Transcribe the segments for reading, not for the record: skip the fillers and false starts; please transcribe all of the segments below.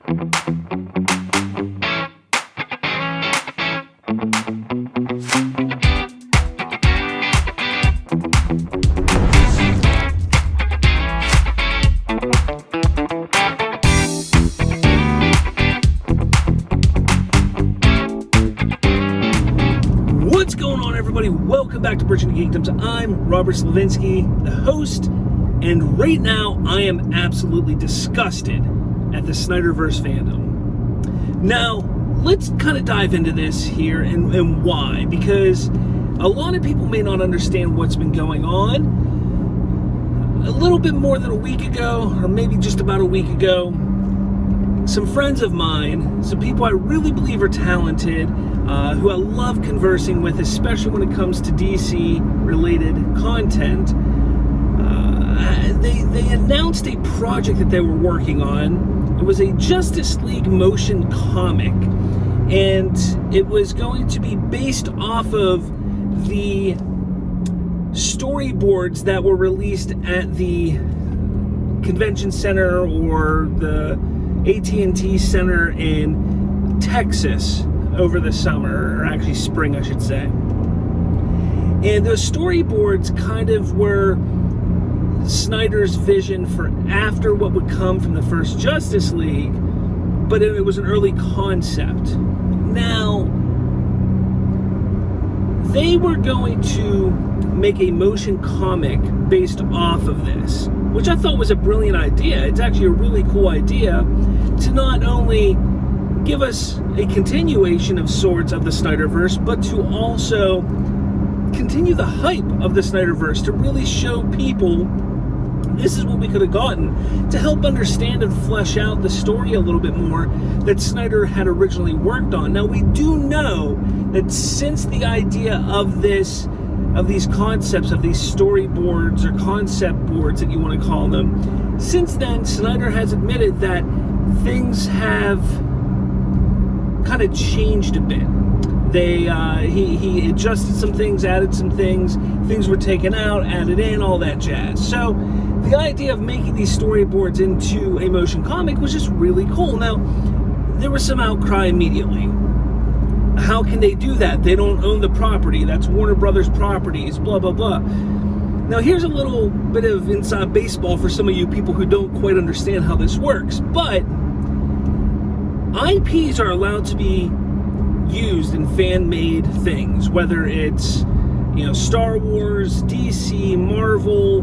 Welcome back to Bridging the Geekdoms. I'm Robert Slavinsky, the host, and right now I am absolutely disgusted at the Snyderverse fandom. Now, let's kind of dive into this here and why, because a lot of people may not understand what's been going on. A little bit more than a week ago, or maybe just about a week ago, some friends of mine, some people I really believe are talented, who I love conversing with, especially when it comes to DC-related content, they announced a project that they were working on. It was a Justice League motion comic, and it was going to be based off of the storyboards that were released at the convention center or the AT&T Center in Texas over the summer, or actually spring, I should say. And those storyboards kind of were Snyder's vision for after what would come from the first Justice League, but it was an early concept. Now, they were going to make a motion comic based off of this, which I thought was a brilliant idea. It's actually a really cool idea to not only give us a continuation of sorts of the Snyderverse, but to also continue the hype of the Snyderverse, to really show people this is what we could have gotten, to help understand and flesh out the story a little bit more that Snyder had originally worked on. Now, we do know that since the idea of these concepts, of these storyboards or concept boards that you want to call them, since then Snyder has admitted that things have kind of changed a bit. He adjusted some things, added some things were taken out, added in, all that jazz. So the idea of making these storyboards into a motion comic was just really cool. Now, there was some outcry immediately. How can they do that? They don't own the property. That's Warner Brothers properties, blah, blah, blah. Now, here's a little bit of inside baseball for some of you people who don't quite understand how this works, but IPs are allowed to be used in fan-made things, whether it's, Star Wars, DC, Marvel,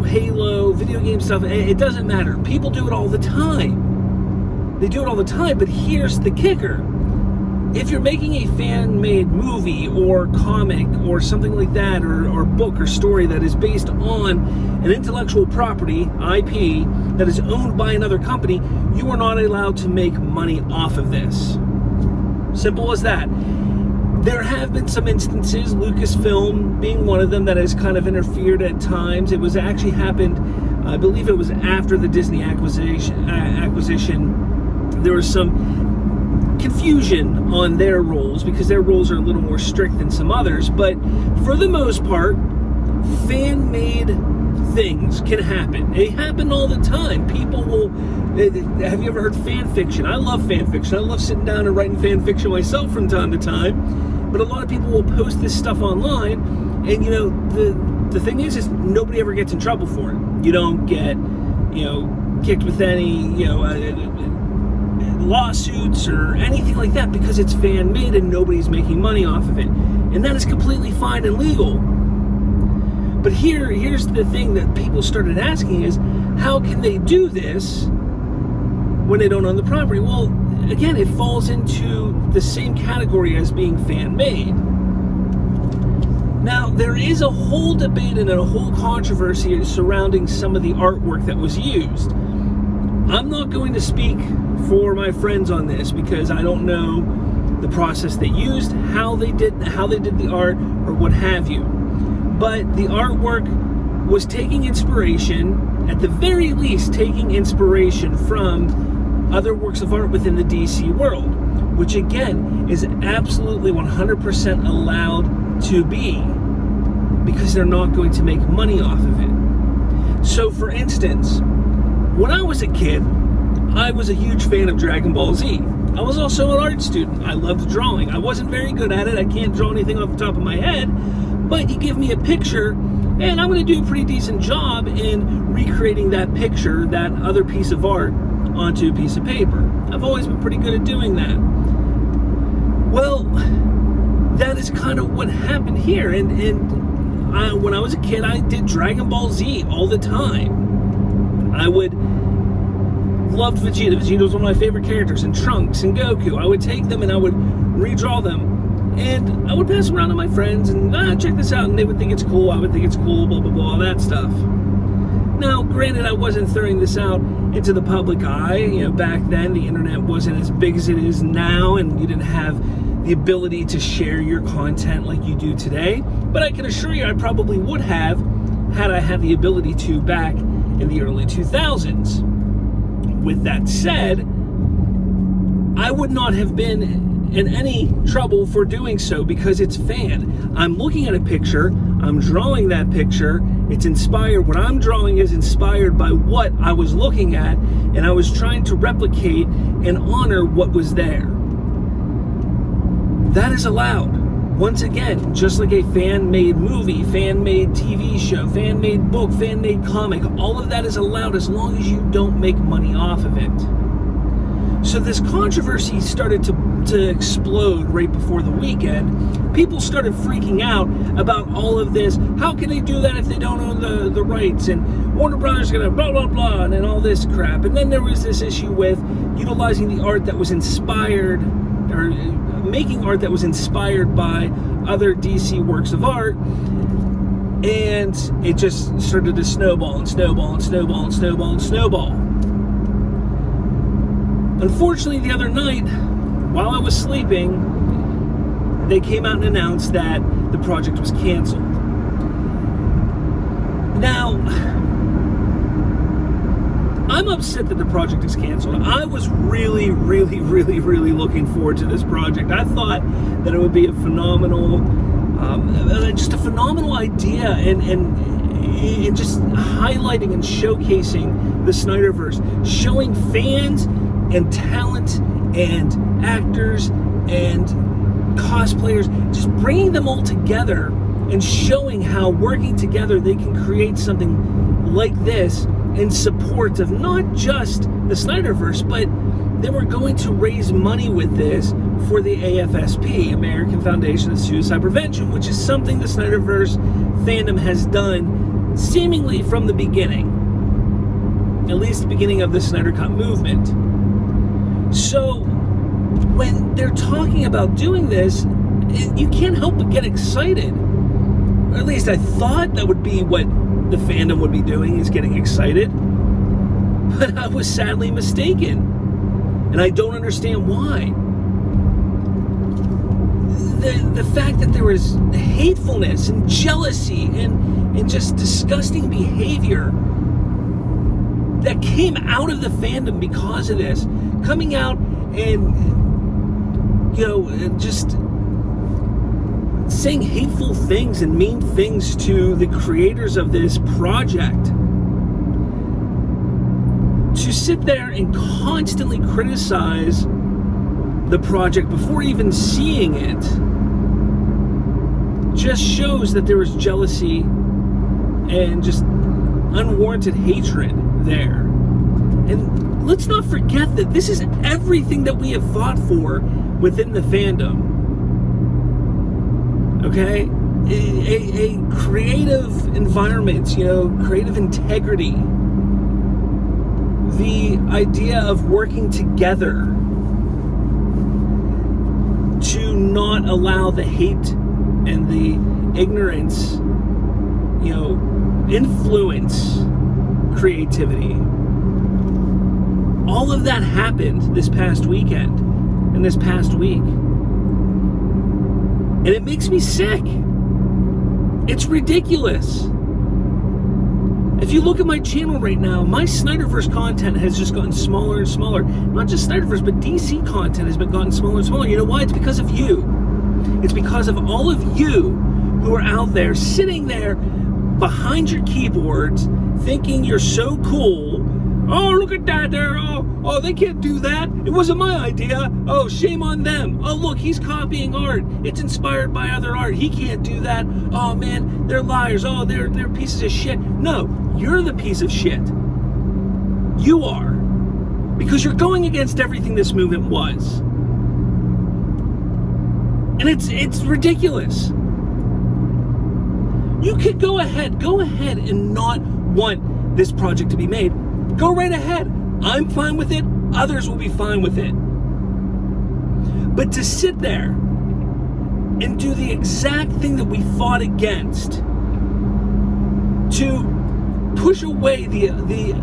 Halo, video game stuff. It doesn't matter. People do it all the time. They do it all the time, but here's the kicker. If you're making a fan-made movie or comic or something like that, or book or story that is based on an intellectual property, IP, that is owned by another company, you are not allowed to make money off of this. Simple as that. There have been some instances, Lucasfilm being one of them, that has kind of interfered at times. It was actually happened, I believe it was after the Disney acquisition. There was some confusion on their roles, because their roles are a little more strict than some others, but for the most part, fan-made things can happen. They happen all the time. People will... Have you ever heard fan fiction? I love fan fiction. I love sitting down and writing fan fiction myself from time to time, but a lot of people will post this stuff online, and the thing is nobody ever gets in trouble for it. You don't get kicked with any lawsuits or anything like that, because it's fan made and nobody's making money off of it, and that is completely fine and legal. But here's the thing that people started asking is, how can they do this when they don't own the property? Well, again, it falls into the same category as being fan made. Now, there is a whole debate and a whole controversy surrounding some of the artwork that was used. I'm not going to speak for my friends on this, because I don't know the process they used, how they did the art, or what have you. But the artwork was taking inspiration, at the very least taking inspiration from other works of art within the DC world, which again is absolutely 100% allowed to be, because they're not going to make money off of it. So for instance, when I was a kid, I was a huge fan of Dragon Ball Z. I was also an art student. I loved drawing. I wasn't very good at it. I can't draw anything off the top of my head, but you give me a picture and I'm going to do a pretty decent job in recreating that picture, that other piece of art, onto a piece of paper. I've always been pretty good at doing that. Well, that is kind of what happened here. When I was a kid, I did Dragon Ball Z all the time. I loved Vegeta. Vegeta was one of my favorite characters, and Trunks and Goku. I would take them and I would redraw them, and I would pass them around to my friends and check this out, and they would think it's cool. I would think it's cool, blah blah blah, all that stuff. Now, granted, I wasn't throwing this out into the public eye. You know, back then the internet wasn't as big as it is now, and you didn't have the ability to share your content like you do today. But I can assure you, I probably would have had I had the ability to back in the early 2000s. With that said, I would not have been in any trouble for doing so because it's fan. I'm looking at a picture, I'm drawing that picture, it's inspired. What I'm drawing is inspired by what I was looking at, and I was trying to replicate and honor what was there. That is allowed. Once again, just like a fan-made movie, fan-made TV show, fan-made book, fan-made comic, all of that is allowed as long as you don't make money off of it. So this controversy started to explode right before the weekend. People started freaking out about all of this. How can they do that if they don't own the rights? And Warner Brothers gonna blah, blah, blah, and all this crap. And then there was this issue with utilizing the art that was inspired, or making art that was inspired by other DC works of art, and it just started to snowball and snowball and snowball and snowball and snowball. Unfortunately, the other night, while I was sleeping, they came out and announced that the project was canceled. Now, I'm upset that the project is canceled. I was really, really, really, really looking forward to this project. I thought that it would be a phenomenal, just a phenomenal idea, and just highlighting and showcasing the Snyderverse, showing fans and talent and actors and cosplayers, just bringing them all together and showing how working together they can create something like this in support of not just the Snyderverse, but they were going to raise money with this for the AFSP, American Foundation of Suicide Prevention, which is something the Snyderverse fandom has done seemingly from the beginning, at least the beginning of the Snyder Cut movement. So when they're talking about doing this, you can't help but get excited. Or at least I thought that would be what the fandom would be doing, is getting excited. But I was sadly mistaken. And I don't understand why. The fact that there was hatefulness and jealousy and just disgusting behavior that came out of the fandom because of this, coming out and, you know, just saying hateful things and mean things to the creators of this project. To sit there and constantly criticize the project before even seeing it just shows that there was jealousy and just unwarranted hatred there. And let's not forget that this is everything that we have fought for within the fandom. Okay? A creative environment, you know, creative integrity. The idea of working together to not allow the hate and the ignorance, you know, influence creativity. All of that happened this past weekend and this past week. And it makes me sick. It's ridiculous. If you look at my channel right now, my Snyderverse content has just gotten smaller and smaller. Not just Snyderverse, but DC content has been gotten smaller and smaller. You know why? It's because of you. It's because of all of you who are out there sitting there behind your keyboards thinking you're so cool, Oh, look at that there. Oh, they can't do that. It wasn't my idea. Oh, shame on them. Oh, look, he's copying art. It's inspired by other art. He can't do that. Oh, man, they're liars. Oh, they're pieces of shit. No, you're the piece of shit. You are. Because you're going against everything this movement was. And it's ridiculous. You could go ahead and not want this project to be made. Go right ahead. I'm fine with it. Others will be fine with it. But to sit there and do the exact thing that we fought against, to push away the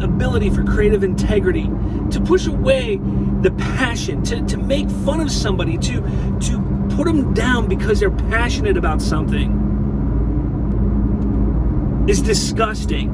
ability for creative integrity, to push away the passion, to make fun of somebody, to put them down because they're passionate about something, is disgusting.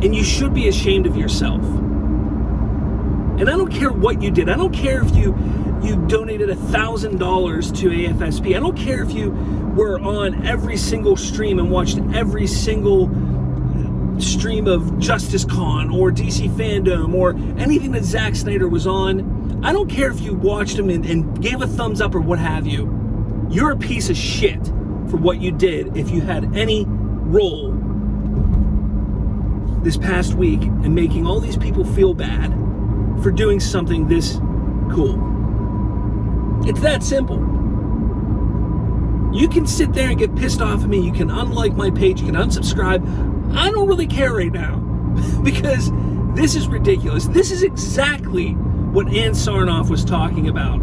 And you should be ashamed of yourself. And I don't care what you did. I don't care if you donated $1,000 to AFSP. I don't care if you were on every single stream and watched every single stream of JusticeCon or DC Fandom or anything that Zack Snyder was on. I don't care if you watched him and gave a thumbs up or what have you. You're a piece of shit for what you did if you had any role this past week and making all these people feel bad for doing something this cool. It's that simple. You can sit there and get pissed off at me. You can unlike my page. You can unsubscribe. I don't really care right now because this is ridiculous. This is exactly what Ann Sarnoff was talking about.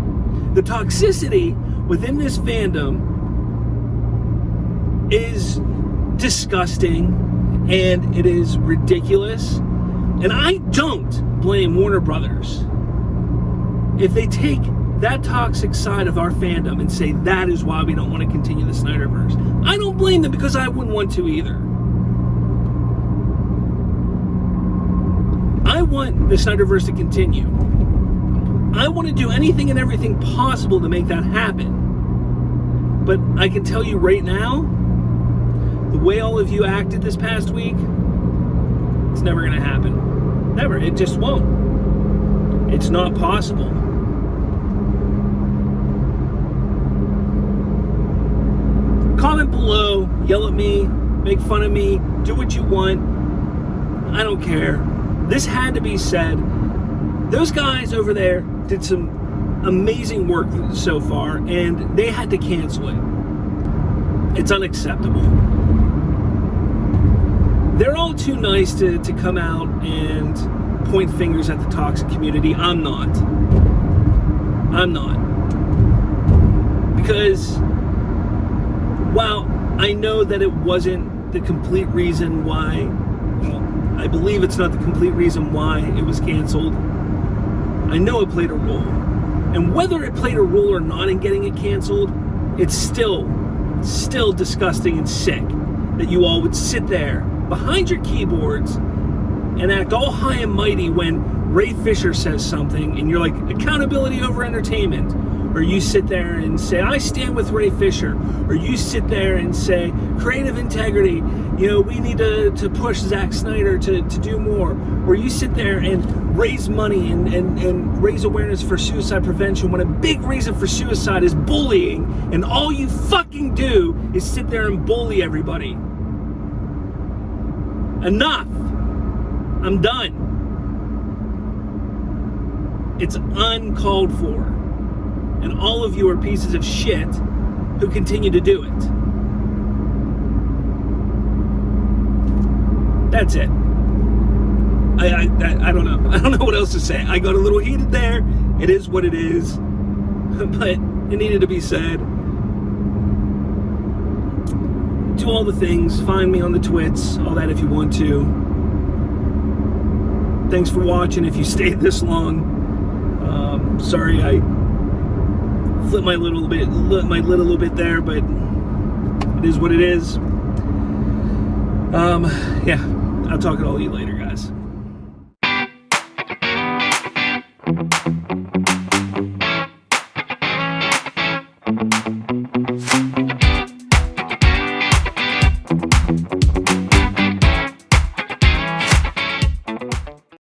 The toxicity within this fandom is disgusting. And it is ridiculous. And I don't blame Warner Brothers if they take that toxic side of our fandom and say that is why we don't want to continue the Snyderverse. I don't blame them because I wouldn't want to either. I want the Snyderverse to continue. I want to do anything and everything possible to make that happen. But I can tell you right now, the way all of you acted this past week, it's never going to happen. Never. It just won't. It's not possible. Comment below, yell at me, make fun of me, do what you want. I don't care. This had to be said. Those guys over there did some amazing work so far, and they had to cancel it. It's unacceptable. They're all too nice to come out and point fingers at the toxic community. I'm not. Because while I know that it wasn't the complete reason why, well, I believe it's not the complete reason why it was canceled, I know it played a role. And whether it played a role or not in getting it canceled, it's still disgusting and sick that you all would sit there behind your keyboards and act all high and mighty when Ray Fisher says something and you're like, accountability over entertainment. Or you sit there and say, I stand with Ray Fisher. Or you sit there and say, creative integrity, we need to push Zack Snyder to do more. Or you sit there and raise money and raise awareness for suicide prevention when a big reason for suicide is bullying, and all you fucking do is sit there and bully everybody. Enough. I'm done. It's uncalled for. And all of you are pieces of shit who continue to do it. That's it. I don't know. I don't know what else to say. I got a little heated there. It is what it is. But it needed to be said. Do all the things. Find me on the twits. All that if you want to. Thanks for watching if you stayed this long. Sorry I flipped my lid a little bit there, but it is what it is. Yeah, I'll talk to all of you later.